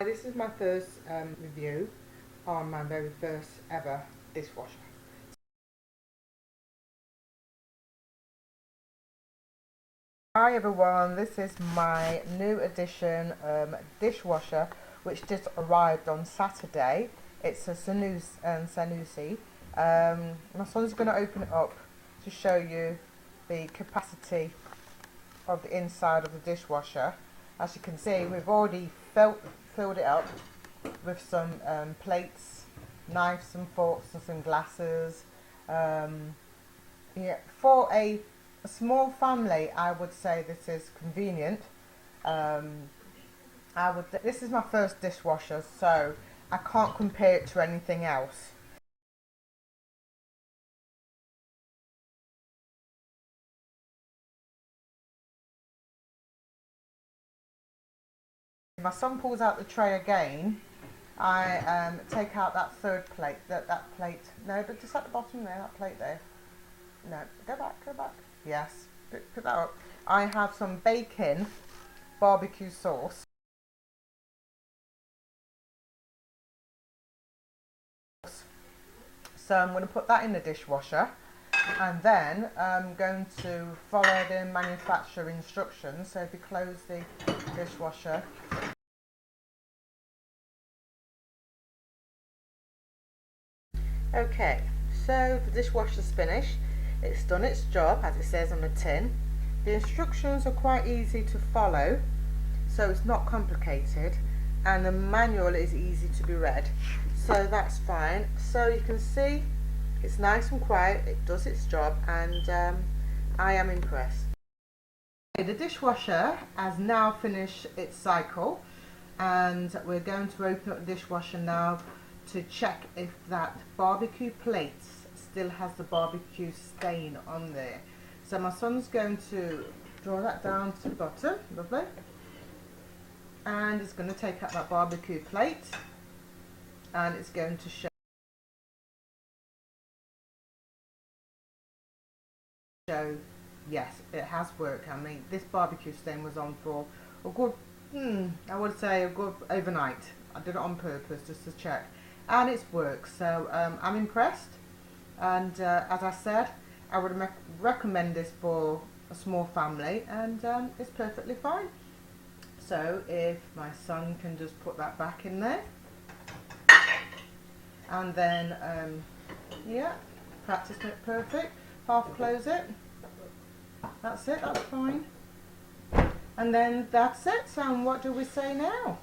This is my first review on my very first ever dishwasher. Hi everyone, this is my new edition dishwasher which just arrived on Saturday. It's a Zanussi. My son's going to open it up to show you the capacity of the inside of the dishwasher. As you can see, we've already filled it up with some plates, knives and forks and some glasses. Yeah, for a small family, I would say this is convenient. This is my first dishwasher, so I can't compare it to anything else. If my son pulls out the tray again, I take out that third plate, that plate, no, but just at the bottom there, that plate there. No, go back. Yes, put that up. I have some bacon barbecue sauce. So I'm going to put that in the dishwasher, and then I'm going to follow the manufacturer instructions. So if you close the dishwasher, okay, so the dishwasher's finished. It's done its job as it says on the tin. The instructions are quite easy to follow, so it's not complicated, and the manual is easy to be read, so that's fine. So you can see it's nice and quiet, it does its job, and I am impressed. The dishwasher has now finished its cycle, and we're going to open up the dishwasher now to check if that barbecue plate still has the barbecue stain on there. So my son's going to draw that down to the bottom, lovely, and it's going to take out that barbecue plate, and it's going to show yes, it has worked. I mean, this barbecue stain was on for a good, I would say a good overnight. I did it on purpose just to check, and it's worked. So I'm impressed, and as I said, I would recommend this for a small family, and it's perfectly fine. So if my son can just put that back in there, and then yeah, practice it perfect, half close it, that's it, that's fine, and then that's it. So what do we say now?